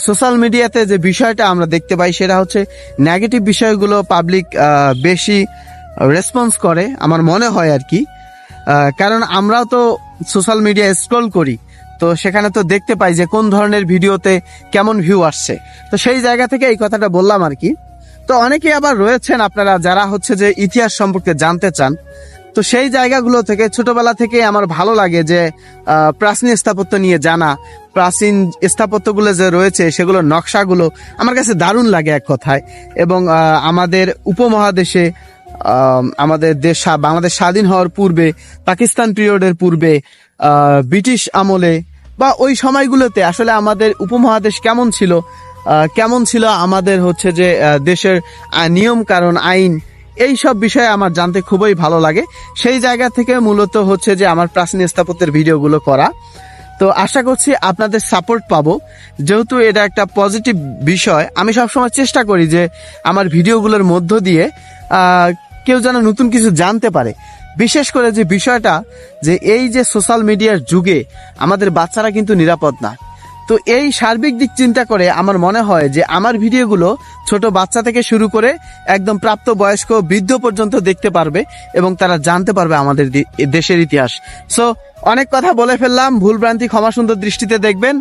Social মিডিয়াতে যে বিষয়টা আমরা দেখতে পাই সেটা হচ্ছে নেগেটিভ বিষয়গুলো পাবলিক বেশি রেসপন্স করে আমার মনে হয় আর কি। কারণ আমরাও তো সোশ্যাল মিডিয়া স্ক্রল করি, তো সেখানে তো দেখতে পাই যে কোন ধরনের ভিডিওতে কেমন ভিউ আসছে। তো সেই জায়গা থেকে এই কথাটা বললাম আর কি। তো অনেকেই আবার রয়েছেন আপনারা যারা হচ্ছে যে ইতিহাস সম্পর্কে জানতে চান, তো সেই জায়গাগুলো থেকে ছোটবেলা থেকে আমার ভালো লাগে যে প্রাচীন স্থাপত্য নিয়ে জানা, প্রাচীন স্থাপত্যগুলো যে রয়েছে সেগুলোর নকশাগুলো আমার কাছে দারুণ লাগে এক কথায়। এবং আমাদের উপমহাদেশে আমাদের দেশ বাংলাদেশ স্বাধীন হওয়ার পূর্বে, পাকিস্তান পিরিয়ডের পূর্বে, ব্রিটিশ আমলে বা ওই সময়গুলোতে আসলে আমাদের উপমহাদেশ কেমন ছিল, কেমন ছিল আমাদের হচ্ছে যে দেশের নিয়ম কারণ আইন, এই সব বিষয়ে আমার জানতে খুবই ভালো লাগে। সেই জায়গা থেকে মূলত হচ্ছে যে আমার প্রাচীন স্থাপত্যের ভিডিওগুলো করা। তো আশা করছি আপনাদের সাপোর্ট পাবো, যেহেতু এটা একটা পজিটিভ বিষয়। আমি সবসময় চেষ্টা করি যে আমার ভিডিওগুলোর মধ্য দিয়ে কেউ যেন নতুন কিছু জানতে পারে। বিশেষ করে যে বিষয়টা যে এই যে সোশ্যাল মিডিয়ার যুগে আমাদের বাচ্চারা কিন্তু নিরাপদ না। তো এই সার্বিক দিক চিন্তা করে আমার মনে হয় যে আমার ভিডিওগুলো ছোট বাচ্চা থেকে শুরু করে একদম প্রাপ্ত বয়স্ক বৃদ্ধ পর্যন্ত দেখতে পারবে এবং তারা জানতে পারবে আমাদের দেশের ইতিহাস। সো অনেক কথা বলে ফেললাম, ভুলভ্রান্তি ক্ষমা সুন্দর দৃষ্টিতে দেখবেন।